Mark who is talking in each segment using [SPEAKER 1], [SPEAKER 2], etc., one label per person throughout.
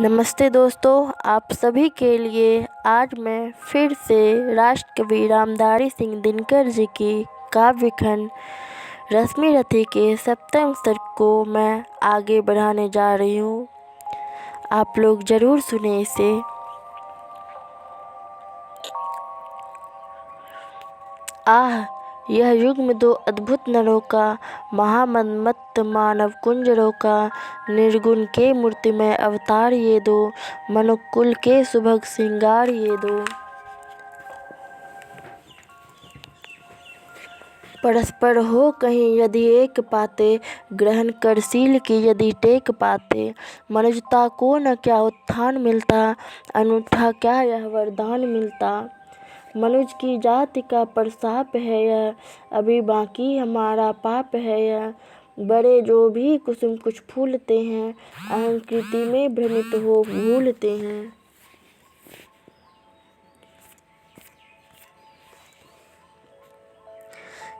[SPEAKER 1] नमस्ते दोस्तों, आप सभी के लिए आज मैं फिर से राष्ट्रकवि रामधारी सिंह दिनकर जी की काव्य खंड रश्मि रथी के सप्तम सर्ग को मैं आगे बढ़ाने जा रही हूँ। आप लोग ज़रूर सुने इसे। आह, यह युग्म दो अद्भुत नरों का, महामन्मत्त मानव कुंजरों का, निर्गुण के मूर्तिमय अवतार ये दो, मनुकुल के सुभग श्रृंगार ये दो। परस्पर हो कहीं यदि एक पाते, ग्रहण कर शील की यदि टेक पाते, मनुजता को न क्या उत्थान मिलता, अनूठा क्या यह वरदान मिलता। मनुज की जाति का प्रशाप है यह, अभी बाकी हमारा पाप है यह। बड़े जो भी कुसुम कुछ फूलते हैं, अहंकृति में भ्रमित हो भूलते हैं।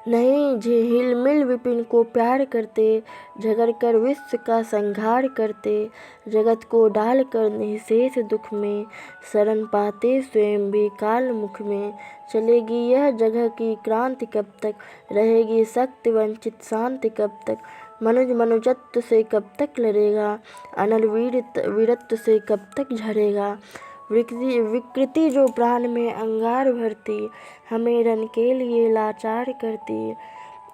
[SPEAKER 1] नहीं झिल मिल विपिन को प्यार करते, झगड़ कर विश्व का संहार करते, जगत को डाल कर निःशेष दुख में, शरण पाते स्वयं भी काल मुख में। चलेगी यह जगह की क्रांति कब तक, रहेगी शक्ति वंचित शांति कब तक। मनुज मनुजत्व से कब तक लड़ेगा, अनल वीरत्व से कब तक झड़ेगा। विकृति जो प्राण में अंगार भरती, हमें रन के लिए लाचार करती।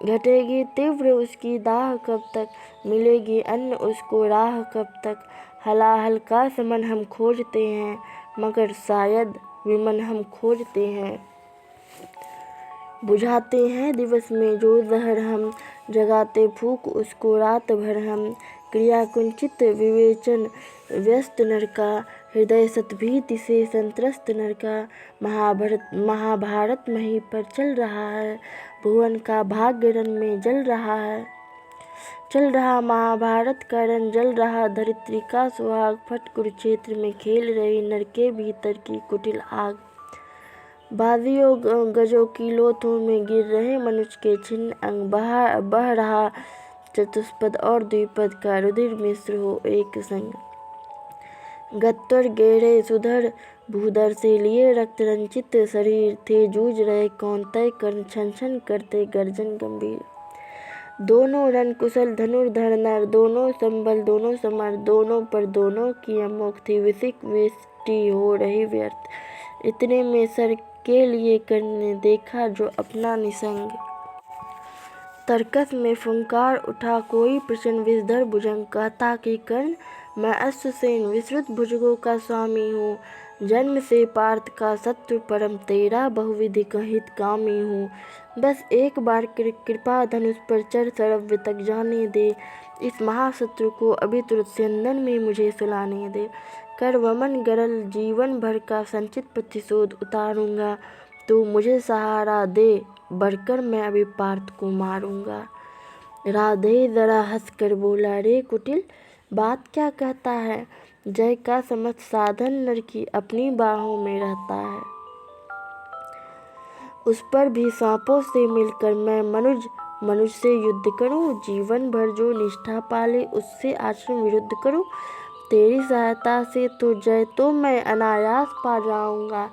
[SPEAKER 1] घटेगी तीव्र उसकी दाह कब तक, मिलेगी अन्न उसको राह कब तक। हलाहल का समन हम खोजते हैं, मगर शायद विमन हम खोजते हैं। बुझाते हैं दिवस में जो जहर हम, जगाते फूक उसको रात भर हम। क्रिया कुंचित विवेचन व्यस्त नर का, हृदय सतभीति से संत्रस्त नर का। महाभारत मही पर चल रहा है, भुवन का भाग्य रण में जल रहा है। चल रहा महाभारत का रण, जल रहा धरित्री का सुहाग। फट कुरुक्षेत्र में खेल रही नर के भीतर की कुटिल आग। बाजियों गजों की लोथों में गिर रहे मनुष्य के छिन्न अंग। बह रहा चतुष्पद और द्विपद का रुधिर मिश्र हो एक संग। गत्वर गेड़े सुधर भूधर से लिए रक्त रंजित शरीर थे, जूझ रहे कौन तय कर्ण छन छन करते गर्जन गंभीर। दोनों रण कुशल धनुर्धर नर, दोनों संबल दोनों समर, दोनों पर दोनों की अमोघ थी विसिक विष्टि हो रही व्यर्थ। इतने में सर के लिए कर्ण ने देखा जो अपना निसंग। तर्कस में फुंकार उठा कोई प्रचंड विषधर भुजंग, कहता कि कर्ण मैं अश्वसेन विश्रुत भुजगों का स्वामी हूँ। जन्म से पार्थ का शत्रु परम तेरा बहुविधि हितकामी हूँ। बस एक बार कृपा धनुष पर चढ़ सरव्य तक जाने दे, इस महाशत्रु को अभी तुरंत स्यंदन में मुझे सुलाने दे। कर वमन गरल जीवन भर का संचित प्रतिशोध उतारूंगा, तू मुझे सहारा दे बढ़कर मैं अभी पार्थ को मारूंगा। राधे जरा हंस कर बोला, रे कुटिल बात क्या कहता है। जय का समस्त साधन नर की अपनी बाहों में रहता है। उस पर भी सांपों से मिलकर मैं मनुज से युद्ध करूं। जीवन भर जो निष्ठा पाले उससे आचरण विरुद्ध करूं। तेरी सहायता से तो जय तो मैं अनायास पा जाऊंगा।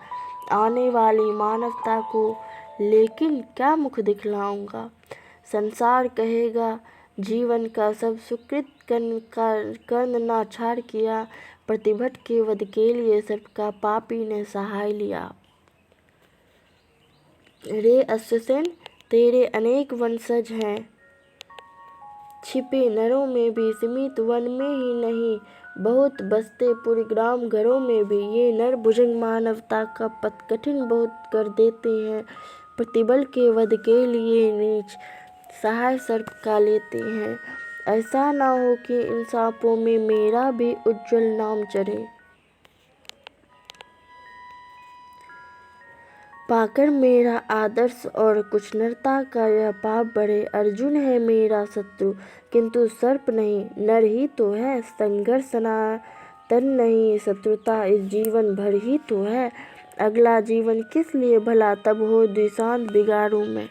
[SPEAKER 1] आने वाली मानवता को लेकिन क्या मुख दिखलाऊंगा। संसार कहेगा जीवन का सब सुकृत कर्ण ना छाड़ किया। प्रतिभट के वध के लिए सर्प का पापी ने सहाय लिया। रे अश्वसेन तेरे अनेक वंशज हैं, छिपे नरों में भी, सीमित वन में ही नहीं बहुत बसते पुरग्राम घरों में भी। ये नर भुजंग मानवता का पथ कठिन बहुत कर देते हैं। प्रतिबल के वध के लिए नीच सहाय सर्प का लेते हैं। ऐसा ना हो कि इन सांपों में मेरा भी उज्ज्वल नाम चढ़े। पाकर मेरा आदर्श और कुछ नरता का यह पाप बढ़े। अर्जुन है मेरा शत्रु किंतु सर्प नहीं, नर ही तो है। संघर्ष सनातन नहीं, शत्रुता इस जीवन भर ही तो है। अगला जीवन किस लिए भला, तब हो द्विषांत बिगाड़ूं मैं।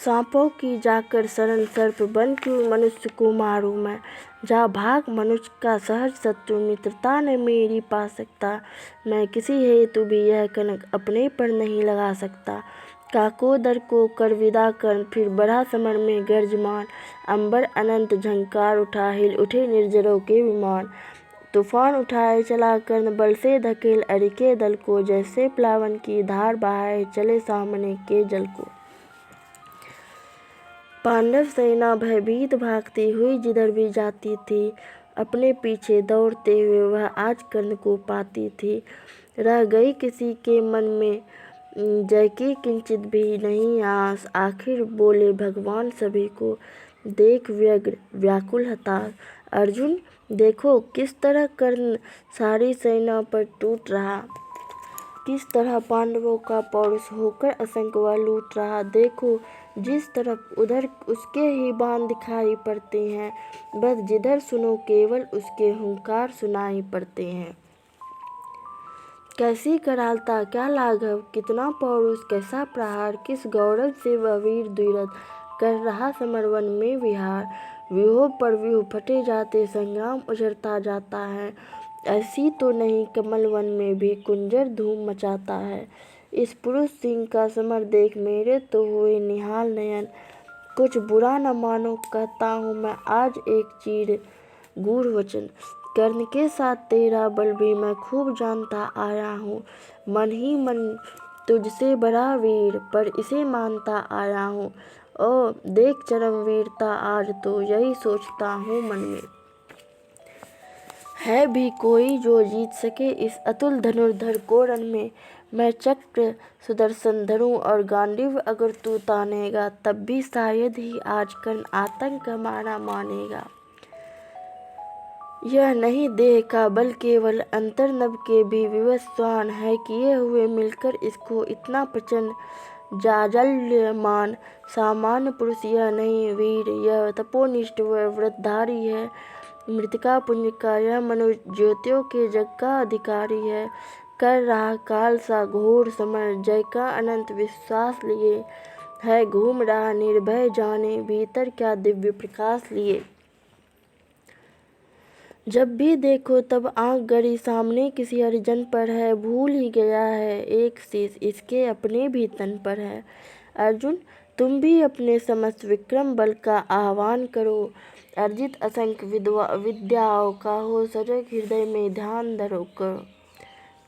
[SPEAKER 1] सांपों की जाकर शरण, सर्प बन क्यों मनुष्य को मारूं मैं। जा भाग मनुष्य का सहज शत्रु, मित्रता न मेरी पा सकता। मैं किसी हेतु भी यह कनक अपने पर नहीं लगा सकता। काकोदर को कर विदा कर, फिर बढ़ा समर में गर्जमान। अंबर अनंत झंकार उठा, हिल उठे निर्जरों के विमान। तूफान उठाए चला कर्ण, बल से धकेल अरि के दल को। जैसे प्लावन की धार बहाए चले सामने के जल को। पांडव सेना भयभीत भागती हुई जिधर भी जाती थी, अपने पीछे दौड़ते हुए वह आज कर्ण को पाती थी। रह गई किसी के मन में जय की किंचित भी नहीं आस। आखिर बोले भगवान सभी को देख व्यग्र व्याकुल हताश। अर्जुन देखो किस तरह कर्ण सारी सेना पर टूट रहा, किस तरह पांडवों का पौरुष होकर असंख्य वह लूट रहा। देखो जिस तरफ उधर उसके ही बाण दिखाई पड़ते हैं, बस जिधर सुनो केवल उसके हुंकार सुनाई पड़ते हैं। कैसी करालता क्या लाघव, कितना पौरुष कैसा प्रहार। किस गौरव से वह वीर द्विरथ कर रहा समर वन में विहार। व्यूहों पर व्यूह फटे जाते, संग्राम उजड़ता जाता है। ऐसी तो नहीं कमल वन में भी कुंजर धूम मचाता है। इस पुरुष सिंह का समर देख मेरे तो हुए निहाल नयन। कुछ बुरा न मानो कहता हूँ मैं आज एक चीर गूढ़ वचन। कर्ण के साथ तेरा बल भी मैं खूब जानता आया हूँ। मन ही मन तुझसे बड़ा वीर पर इसे मानता आया हूँ। ओ देख चरम वीरता आज तो यही सोचता हूँ मन में। है भी कोई जो जीत सके इस अतुल धनुर्धर को रण में। मैं चक्र सुदर्शन धरूं और गांडीव अगर तू तानेगा, तब भी शायद ही आज कर्ण आतंक हमारा मानेगा। यह नहीं देह का बल केवल अंतर नभ के भी विवश स्वान है, किए हुए मिलकर इसको इतना प्रचंड जाजल्यमान। सामान्य पुरुष यह नहीं वीर, यह तपोनिष्ठ व व्रतधारी है। मृतिका पुंज का यह मनुष्य ज्योतियों के जग का अधिकारी है। कर रहा काल सा घोर समर, जय का अनंत विश्वास लिए है। घूम रहा निर्भय जाने भीतर क्या दिव्य प्रकाश लिए। जब भी देखो तब आंख गड़ी सामने किसी हरिजन पर है। भूल ही गया है एक शीश इसके अपने भी तन पर है। अर्जुन तुम भी अपने समस्त विक्रम बल का आह्वान करो। अर्जित असंख्य विद्याओं का हो सजग हृदय में ध्यान धरो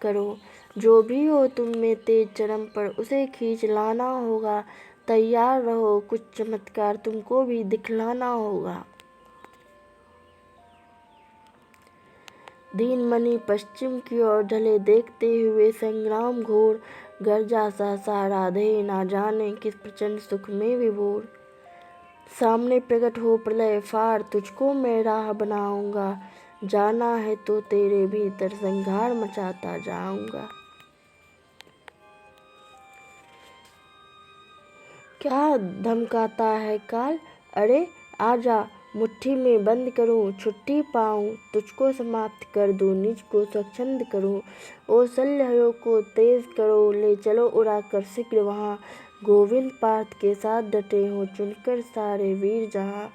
[SPEAKER 1] करो। जो भी हो तुम में तेज चरम पर उसे खींच लाना होगा। तैयार रहो कुछ चमत्कार तुमको भी दिखलाना होगा। दीन मणि पश्चिम की ओर ढले देखते हुए संग्राम घोर। गर्जा सहसा राधे ना जाने किस प्रचंड सुख में विभोर। सामने प्रकट हो प्रलय फार, तुझको मैं राह बनाऊंगा। जाना है तो तेरे भीतर संघार मचाता जाऊंगा। क्या धमकाता है काल, अरे आजा मुट्ठी में बंद करूं। छुट्टी पाऊं तुझको समाप्त कर दूं, निज को स्वच्छंद करूं। ओ शल्ययों को तेज करो, ले चलो उड़ा कर शीघ्र वहां। गोविंद पार्थ के साथ डटे हो चुनकर सारे वीर जहां।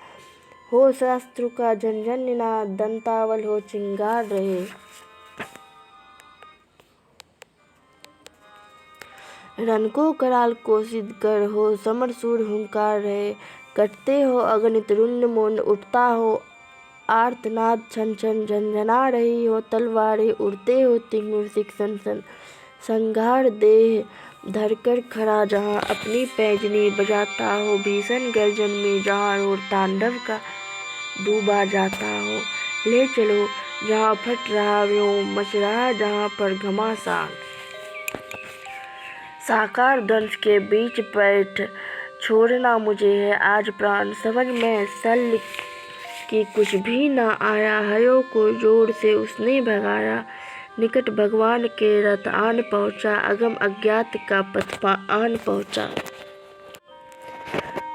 [SPEAKER 1] हो शास्त्रों का झंझन निनाद, दंतावल हो चिंगार रहे। रण को कराल को सिद्ध कर हो समर सूर हुंकार रहे। कटते हो अगणित रुंड मुंड, उठता हो आर्तनाद छन छन। झंझना रही हो तलवारें, उड़ते हो तिंगुर सिख सन सन। संघार देह धरकर खड़ा जहां, अपनी पैजनी बजाता हो। भीषण गर्जन में जहां रोर तांडव का डूबा जाता हो। ले चलो जहां फट रहा व्योम, मच रहा जहां पर घमासान। साकार दंश के बीच बैठ छोड़ना मुझे है आज प्राण। समझ में शल्य कि कुछ भी ना आया, हयों को जोर से उसने भगाया। निकट भगवान के रथ आन पहुँचा, अगम अज्ञात का पथ आन पहुँचा।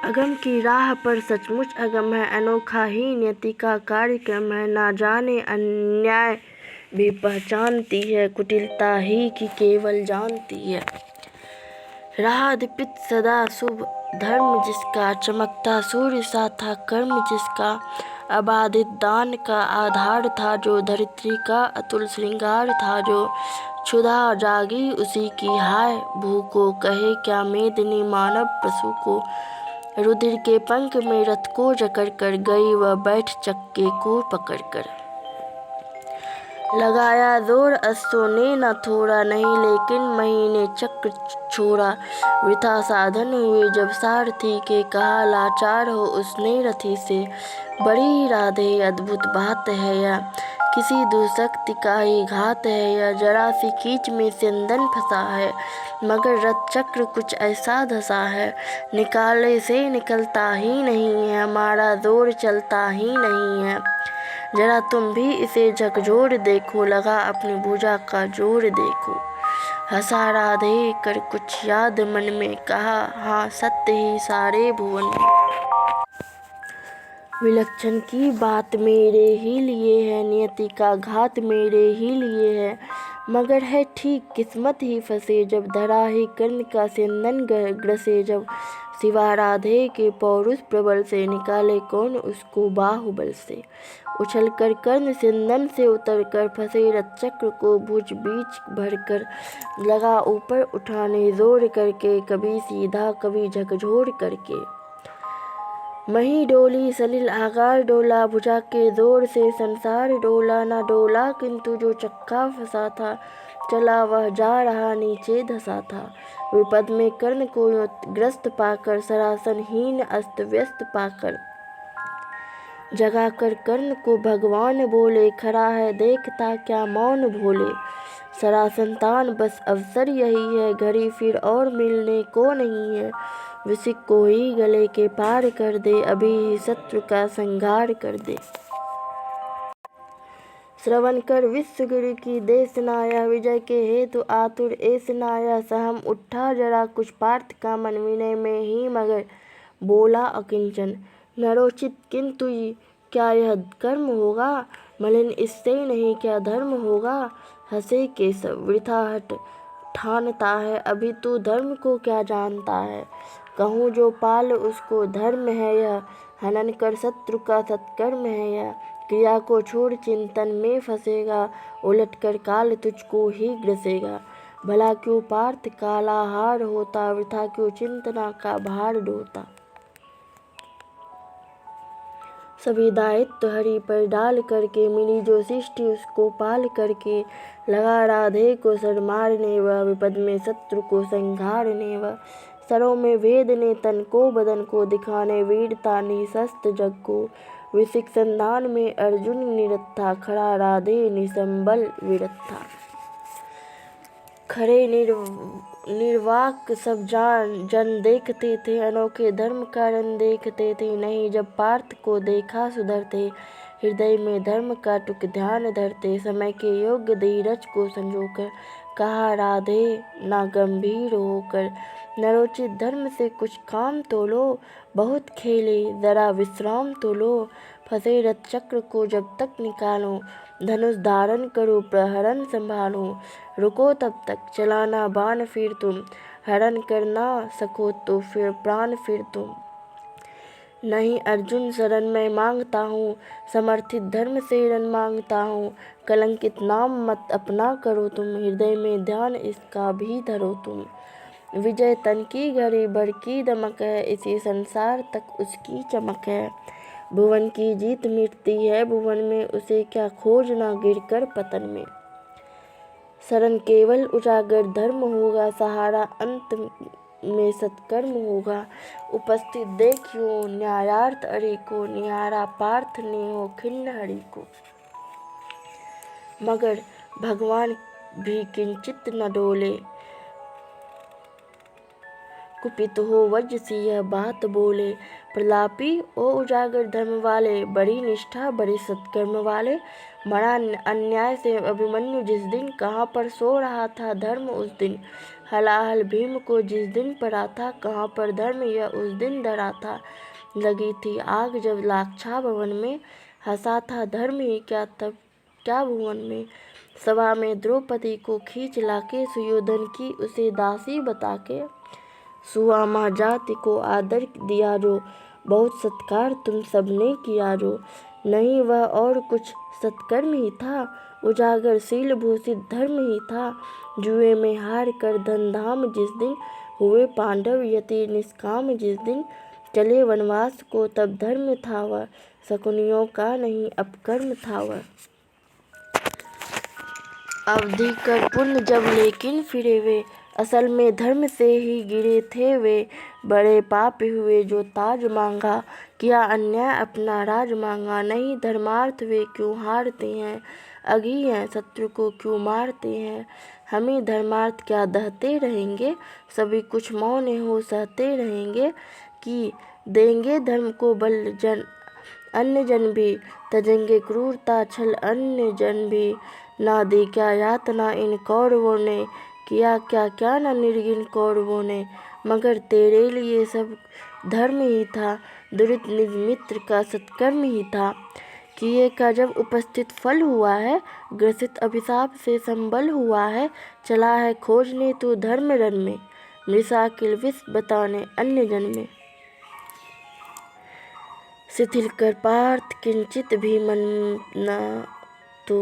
[SPEAKER 1] अगम की राह पर सचमुच अगम है, अनोखा ही नियति का कार्यक्रम है। ना जाने अन्याय भी पहचानती है, कुटिलता ही की केवल जानती है। राह दीपित सदा शुभ धर्म जिसका चमकता सूर्य सा था, कर्म जिसका अबाधित दान का आधार था, जो धरित्री का अतुल श्रृंगार था, जो क्षुधा जागी उसी की हाय भूख को कहे क्या मेदिनी मानव पशु को। रुधिर के पंख में रथ को जकड़ कर गई वह बैठ चक्के को पकड़ कर। लगाया जोर अश्वों ने न थोड़ा, नहीं लेकिन महीने चक्र छोड़ा। वृथा साधन हुए जब सारथी के, कहा लाचार हो उसने रथी से। बड़ी राधे अद्भुत बात है या, किसी दुशक्ति का ही घात है या। जरा सी खींच में सिंदन फंसा है, मगर रथ चक्र कुछ ऐसा धसा है। निकाले से निकलता ही नहीं है, हमारा जोर चलता ही नहीं है। जरा तुम भी इसे झकझोर देखो, लगा अपनी भुजा का जोर देखो। हंसा राधे कर कुछ याद मन में, कहा हाँ सत्य ही सारे भुवन में। विलक्षण की बात मेरे ही लिए है, नियति का घात मेरे ही लिए है। मगर है ठीक किस्मत ही फंसे, जब धरा ही कर्ण का सिंदन ग्रसे। जब सिवा राधे के पौरुष प्रबल से, निकाले कौन उसको बाहुबल से। उछल कर कर्ण सिंदन से उतर कर, फंसे रथ चक्र को भुज बीच भरकर। लगा ऊपर उठाने जोर करके, कभी सीधा कभी झकझोर करके। मही डोली सलिल आकार डोला, भुजा के जोर से संसार डोला। न डोला किंतु जो चक्का फंसा था, चला वह जा रहा नीचे धसा था। विपद में कर्ण को ग्रस्त पाकर, सरासनहीन अस्त व्यस्त पाकर। जगाकर कर्ण को भगवान बोले, खड़ा है देखता क्या मौन भोले। सरासनतान बस अवसर यही है, घड़ी फिर और मिलने को नहीं है। विसिक को ही गले के पार कर दे, अभी ही शत्रु का संहार कर दे। श्रवण कर विश्वगुरु की देशनाया, विजय के हेतु आतुर ऐसनाया। सहम उठा जरा कुछ पार्थ का मन, विनय में ही मगर बोला अकिंचन। नरोचित किंतु क्या यह कर्म होगा, मलिन इससे नहीं क्या धर्म होगा। हंसे केशव वृथा हट ठानता है, अभी तू धर्म को क्या जानता है। कहूँ जो पाल उसको धर्म है यह, हनन कर शत्रु का सत्कर्म है यह। क्रिया को छोड़ चिंतन में फंसेगा, उलट कर काल तुझको ही ग्रसेगा। भला क्यों पार्थ काला हार होता, वृथा क्यों चिंतना का भार ढोता। सभी दायित्व हरि पर डाल करके, मिली जो सृष्टि उसको पाल करके। लगा राधे को सर मारने वह, विपद में शत्रु को संहारने वह। सरों में भेद ने तन को बदन को, दिखाने वीरता निशस्त्र जग को। विसिक संधान में अर्जुन निरत था, खड़ा राधे निसंबल विरत था। खरे निर्वाक सब जन देखते थे, अनोखे धर्म का रंग देखते थे। नहीं जब पार्थ को देखा सुधरते, हृदय में धर्म का टुक ध्यान धरते। समय के योग्य धीरज को संजोकर, कहा राधे ना गंभीर होकर। नरोचित धर्म से कुछ काम तो लो, बहुत खेले जरा विश्राम तो लो। फंसे रथ चक्र को जब तक निकालो, धनुष धारण करो प्रहरण संभालो। रुको तब तक चलाना बाण फिर तुम, हरण कर ना सको तो फिर प्राण फिर तुम। नहीं अर्जुन शरण मैं मांगता हूँ, समर्थित धर्म से रण मांगता हूँ। कलंकित नाम मत अपना करो तुम, हृदय में ध्यान इसका भी धरो तुम। विजय तन की घड़ी भर की दमक है, इसी संसार तक उसकी चमक है। भुवन की जीत मिटती है भुवन में, उसे क्या खोजना गिरकर पतन में। शरण केवल उजागर धर्म होगा, सहारा अंत में सत्कर्म होगा। उपस्थित देखियो न्यायार्थ अरि को, निहारा पार्थ ने हो खिन्न हरि को। मगर भगवान भी किंचित न डोले, कुपित हो वज्र सी यह बात बोले। प्रलापी ओ उजागर धर्म वाले, बड़ी निष्ठा बड़े सत्कर्म वाले। मरा अन्याय से अभिमन्यु जिस दिन, कहाँ पर सो रहा था धर्म उस दिन। हलाहल भीम को जिस दिन पड़ा था, कहाँ पर धर्म यह उस दिन डरा था। लगी थी आग जब लाक्षा भवन में, हंसा था धर्म ही क्या तब क्या भुवन में। सभा में द्रौपदी को खींच लाके, सुयोधन की उसे दासी बता के। सुआमा जाति को आदर दिया जो, बहुत सत्कार तुम सबने किया जो। नहीं वह और कुछ सत्कर्म ही था, उजागर शील भूषित धर्म ही था। जुए में हार कर धन धाम जिस दिन, हुए पांडव यति निष्काम जिस दिन। चले वनवास को तब धर्म था वह, शकुनियों का नहीं अपकर्म था वह। अवधि कर पुण्य जब लेकिन फिरे वे, असल में धर्म से ही गिरे थे वे। बड़े पापी हुए जो ताज मांगा, किया अन्याय अपना राज मांगा। नहीं धर्मार्थ वे क्यों हारते हैं, अघी हैं शत्रु को क्यों मारते हैं। हमें धर्मार्थ क्या दहते रहेंगे, सभी कुछ मौन हो सहते रहेंगे। कि देंगे धर्म को बल जन अन्य जन भी, तजेंगे क्रूरता छल अन्य जन भी। ना दी क्या यातना इन कौरवों ने, किया क्या क्या न निर्गिन कौरवों ने। मगर तेरे लिए सब धर्म ही था, दुरित निज मित्र का सत्कर्म ही था। किए का जब उपस्थित फल हुआ है, ग्रसित अभिशाप से संबल हुआ है। चला है खोजने तू धर्म रन में, मृषाकिल विष बताने अन्य जन में। शिथिल कर पार्थ किंचित भी मन न तू,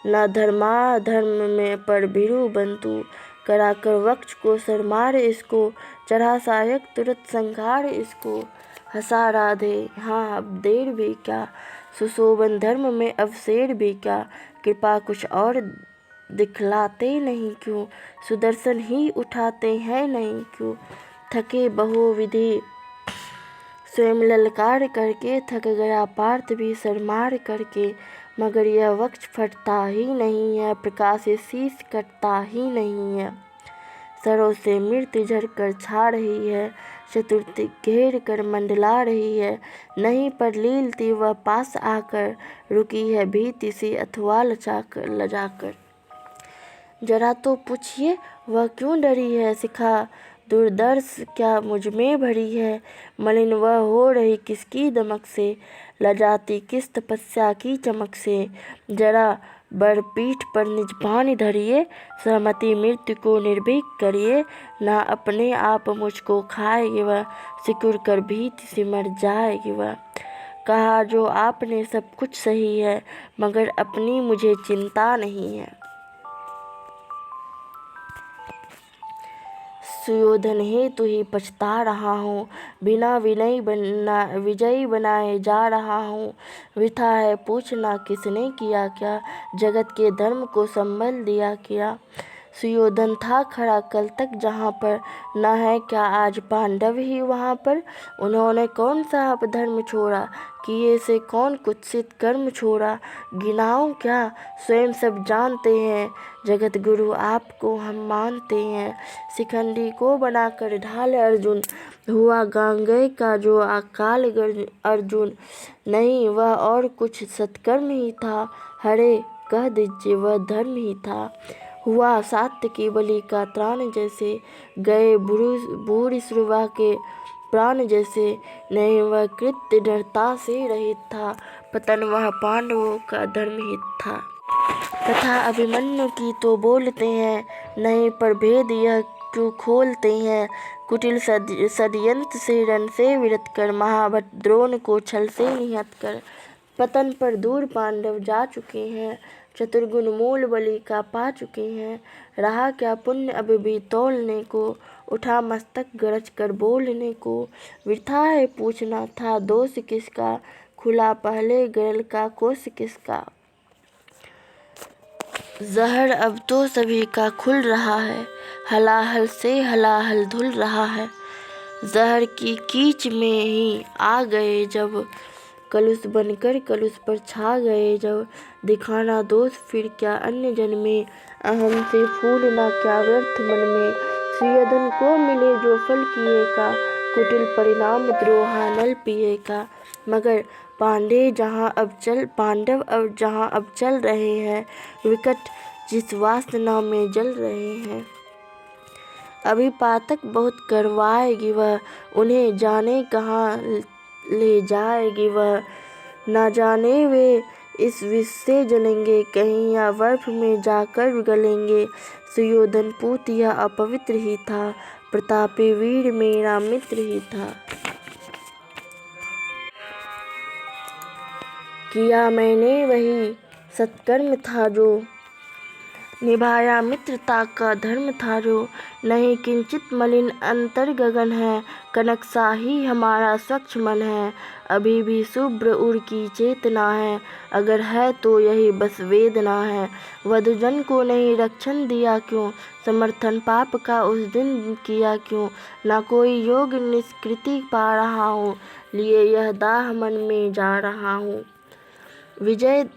[SPEAKER 1] न धर्माधर्म में पर भीरु बन तू। कराकर वक्ष को सरमार इसको, चढ़ा सहायक तुरंत संहार इसको। हंसा राधे हाँ अब देर भी क्या, सुशोभन धर्म में अवसेर भी क्या। कृपा कुछ और दिखलाते नहीं क्यों, सुदर्शन ही उठाते हैं नहीं क्यों। थके बहुविधि स्वयं ललकार करके, थक गया पार्थ भी सरमार करके। मगर यह वक्ष फटता ही नहीं है, प्रकाश शीश कटता ही नहीं है। सरों से मृत्यु झरकर छा रही है, चतुर्थी घेर कर मंडला रही है। नहीं पर लीलती वह पास आकर, रुकी है भीति सी अथवा लजाकर। जरा तो पूछिए वह क्यों डरी है, शिखा दुर्दर्श क्या मुझ में भरी है। मलिन वह हो रही किसकी दमक से, लजाती किस तपस्या की चमक से। जरा बर पीठ पर निज पानी धरिए, सहमति मृत्यु को निर्भीक करिए। ना अपने आप मुझको खाएगी वह, सिकुड़ कर भीति से मर जाएगी वह। कहा जो आपने सब कुछ सही है, मगर अपनी मुझे चिंता नहीं है। सुयोधन हेतु ही पछता रहा हूँ, बिना विजयी बनाए जा रहा हूँ। वृथा है पूछना किसने किया क्या, जगत के धर्म को संभल दिया क्या। सुयोधन था खड़ा कल तक जहाँ पर, न है क्या आज पांडव ही वहाँ पर। उन्होंने कौन सा अपधर्म छोड़ा, किए से कौन कुत्सित कर्म छोड़ा। गिनाऊं क्या स्वयं सब जानते हैं, जगत गुरु आपको हम मानते हैं। शिखंडी को बनाकर ढाल अर्जुन, हुआ गांगेय का जो अकाल अर्जुन। नहीं वह और कुछ सत्कर्म ही था, हरे कह दीजिए वह धर्म ही था। हुआ सात्यकी बलि का त्राण जैसे, गए भूरिश्रवा के प्राण जैसे। नहीं वह कृत्य डरता से रहित था, पतन वह पांडवों का धर्म ही था। कथा अभिमन्यु की तो बोलते हैं, नहीं पर भेद यह क्यों खोलते हैं। कुटिल षड्यंत्र से रण से विरत कर, महाभट द्रोण को छल से निहत कर। पतन पर दूर पांडव जा चुके हैं, चतुर्गुण मूल बलि का पा चुके हैं। रहा क्या पुण्य अब भी तौलने को, उठा मस्तक गरज कर बोलने को। वृथा है पूछना था दोष किसका, खुला पहले गरल का कोष किसका। जहर अब तो सभी का खुल रहा है, हलाहल से हलाहल धुल रहा है। जहर की कीच में ही आ गए जब, कलुष बनकर कलुष पर छा गए जब। दिखाना दोष फिर क्या अन्य जन में, अहम से फूलना क्या व्यर्थ मन में। सुयोधन को मिले जो फल किए का, कुटिल परिणाम द्रोहा नल पिए का। मगर पांडव जहाँ अब चल रहे हैं, विकट जिस वासना में जल रहे हैं। अभी पातक बहुत करवाएगी वह, उन्हें जाने कहाँ ले जाएगी वह। ना जाने वे इस विष से जलेंगे कहीं, या बर्फ में जाकर गलेंगे। सुयोधन पूत यह अपवित्र ही था, प्रतापी वीर मेरा मित्र ही था। किया मैंने वही सत्कर्म था जो, निभाया मित्रता का धर्म था जो। नहीं किंचित मलिन अंतर गगन है, कनक सा ही हमारा स्वच्छ मन है। अभी भी शुभ्र उर की चेतना है, अगर है तो यही बस वेदना है। वधुजन को नहीं रक्षण दिया क्यों, समर्थन पाप का उस दिन किया क्यों। ना कोई योग निष्कृति पा रहा हूँ, लिए यह दाह मन में जा रहा हूँ। विजय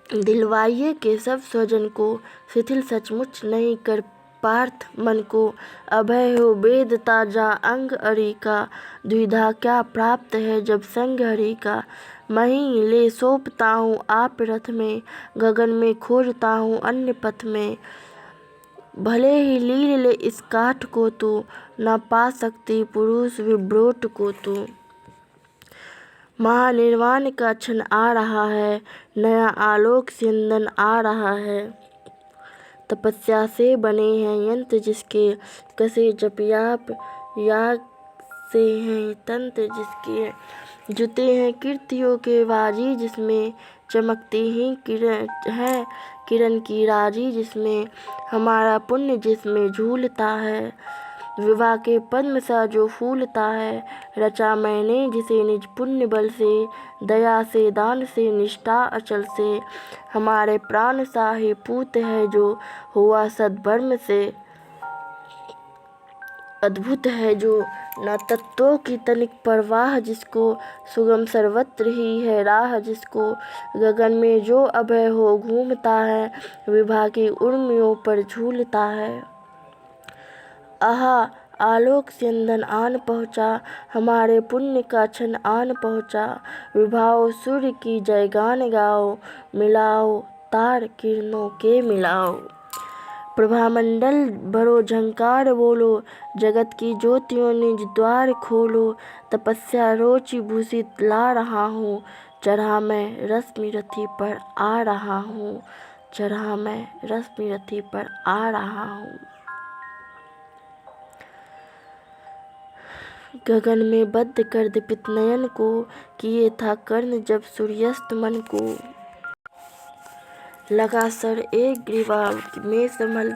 [SPEAKER 1] दिलवाइए के सब स्वजन को, शिथिल सचमुच नहीं कर पार्थ मन को। अभय हो वेद ताजा अंग अरि का, द्विधा क्या प्राप्त है जब संग हरि का। मही ले सौंपता हूँ आप रथ में, गगन में खोजता हूँ अन्य पथ में। भले ही लील ले इस काठ को तू, न पा सकती पुरुष विभ्रोट को तू। महानिर्वाण का क्षण आ रहा है, नया आलोक सिंदन आ रहा है। तपस्या से बने हैं यंत्र जिसके, कसे जप याग से हैं तंत्र जिसके। जुते हैं कीर्तियों के बाजी जिसमें, चमकती ही किरण की राजी जिसमें। हमारा पुण्य जिसमें झूलता है, विवाह के पद्म सा जो फूलता है। रचा मैंने जिसे निज पुण्य बल से, दया से दान से निष्ठा अचल से। हमारे प्राण सा ही पूत है जो, हुआ सद्भर्म से अद्भुत है जो। न तत्वों की तनिक परवाह जिसको, सुगम सर्वत्र ही है राह जिसको। गगन में जो अभय हो घूमता है, विभा की उर्मियों पर झूलता है। आहा आलोक सिंदन आन पहुँचा, हमारे पुण्य का क्षण आन पहुँचा। विभाओ सूर्य की जय गान गाओ, मिलाओ तार किरणों के मिलाओ। प्रभामंडल भरो झंकार बोलो, जगत की ज्योतियों निज द्वार खोलो। तपस्या रोचि भूषित ला रहा हूँ, चढ़ा मैं रश्मि रथी पर आ रहा हूँ। चढ़ा मैं रश्मि रथी पर आ रहा हूँ। गगन में बद्ध कर दीपित नयन को, किए था कर्ण जब सूर्यास्त मन को। लगा सर एक ग्रीवा में संभल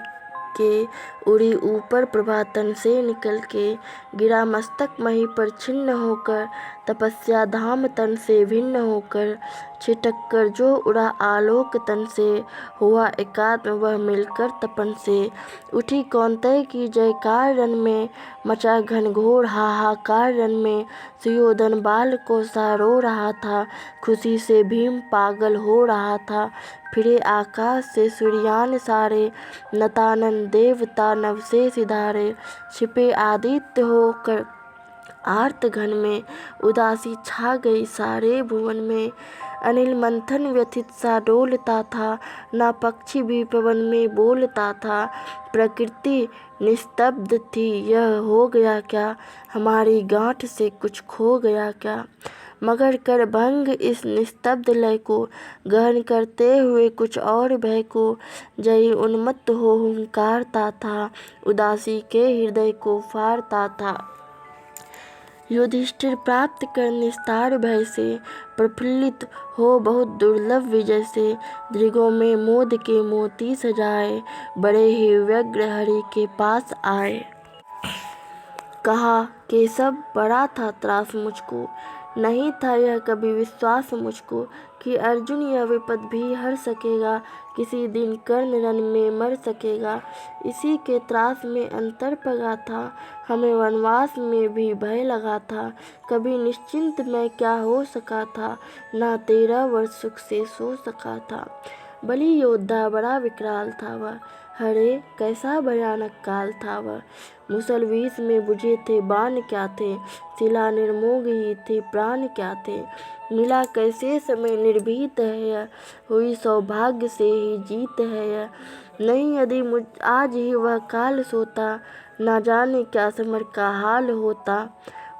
[SPEAKER 1] के, उड़ी ऊपर प्रभातन से निकल के। गिरा मस्तक मही पर छिन्न होकर, तपस्या धाम तन से भिन्न होकर। छिटक कर जो उड़ा आलोक तन से, हुआ एकात्म वह मिलकर तपन से। उठी कौन्तेय की जयकार रन में, मचा घनघोर हाहाकार रन में। सुयोधन बाल को सा रो रहा था, खुशी से भीम पागल हो रहा था। फिरे आकाश से सूर्यान सारे, नतानन देवता नभ से सिधारे। छिपे आदित्य होकर आर्त घन में, उदासी छा गई सारे भुवन में। अनिल मंथन व्यथित सा डोलता था, ना पक्षी भी पवन में बोलता था। प्रकृति निस्तब्ध थी, यह हो गया क्या, हमारी गांठ से कुछ खो गया क्या। मगर कर भंग इस निस्तब्ध लय को, गहन करते हुए कुछ और भय को। जय उन्मत्त हो हुंकारता था, उदासी के हृदय को फाड़ता था। युधिष्ठिर प्राप्त कर निस्तार भय से, प्रफुल्लित हो बहुत दुर्लभ विजय से। दृगों में मोद के मोती सजाए, बड़े ही व्यग्र हरि के पास आए। कहा केशव बड़ा था त्रास मुझको, नहीं था यह कभी विश्वास मुझको, कि अर्जुन यह विपद भी हर सकेगा। किसी दिन कर्ण रण में मर सकेगा, इसी के त्रास में अंतर पगा था। हमें वनवास में भी भय लगा था, कभी निश्चिंत मैं क्या हो सका था। ना 13 वर्ष सुख से सो सका था। बलि योद्धा बड़ा विकराल था वह, हरे कैसा भयानक काल था वह। मुसल विष में बुझे थे बाण क्या थे, शिला निर्मोग ही थी प्राण क्या थे। मिला कैसे समय निर्भीत है यह, हुई सौभाग्य से ही जीत है यह। नहीं यदि मुझ आज ही वह काल सोता, ना जाने क्या समर का हाल होता।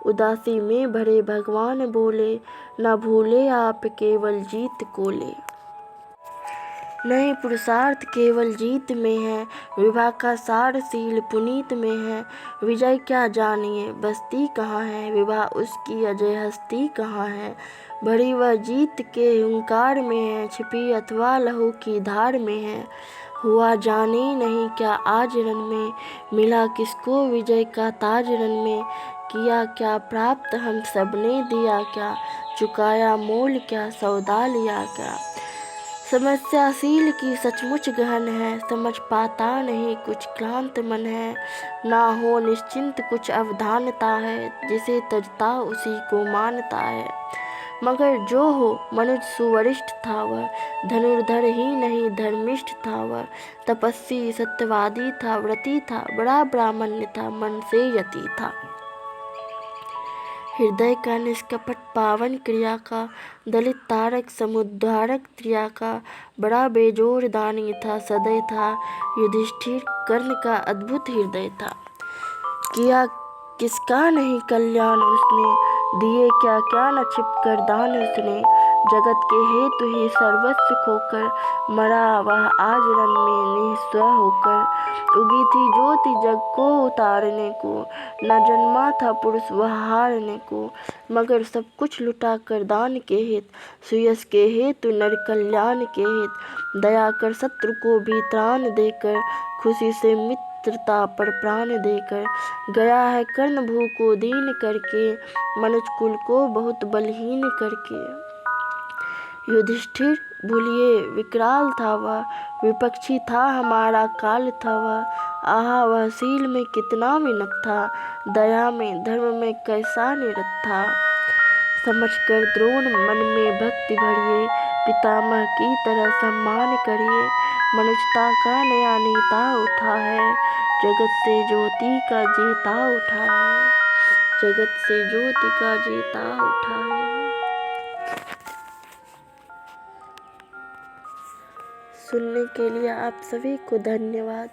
[SPEAKER 1] उदासी में भरे भगवान बोले, ना भूले आप केवल जीत को ले। नहीं पुरुषार्थ केवल जीत में है, विभा का सारशील पुनीत में है। विजय क्या जानिए बस्ती कहाँ है, विभा उसकी अजय हस्ती कहाँ है। भरी वह जीत के हुंकार में है, छिपी अथवा लहू की धार में है। हुआ जाने नहीं क्या आज रण में, मिला किसको विजय का ताज रण में। किया क्या प्राप्त हम सबने दिया क्या, चुकाया मोल क्या सौदा लिया क्या। समस्याशील की सचमुच गहन है, समझ पाता नहीं कुछ क्लांत मन है। ना हो निश्चिंत कुछ अवधानता है, जिसे तजता उसी को मानता है। मगर जो हो मनुज सुवरिष्ठ था वह, धनुर्धर ही नहीं धर्मिष्ठ था वह। तपस्वी सत्यवादी था व्रती था, बड़ा ब्राह्मण्य था मन से यति था। हृदय का निष्कपट पावन क्रिया का, दलित तारक समुद्धारक क्रिया का। बड़ा बेजोर दानी था सदैव था, युधिष्ठिर कर्ण का अद्भुत हृदय था। किया किसका नहीं कल्याण उसने, दिए क्या क्या न छिप कर दान उसने। जगत के हेतु ही सर्वस्व खोकर, मरा वह आज रण में निःस्व होकर। उगी थी ज्योति जग को उतारने को, न जन्मा था पुरुष वह हारने को। मगर सब कुछ लुटा कर दान के हित, सुयश के हेतु नर कल्याण के हित। दया कर शत्रु को भी त्राण देकर, खुशी से मित्रता पर प्राण देकर। गया है कर्ण भू को दीन करके, मनुज कुल को बहुत बलहीन करके। युधिष्ठिर भूलिए विकराल था वह, विपक्षी था हमारा काल था वह। आहा वह शील में कितना विनक था, दया में धर्म में कैसा निरत था। समझ कर द्रोण मन में भक्ति भरिए, पितामह की तरह सम्मान करिए। मनुष्यता का नया नेता उठा है, जगत से ज्योति का जेता उठा है। जगत से ज्योति का जेता उठा है। सुनने के लिए आप सभी को धन्यवाद।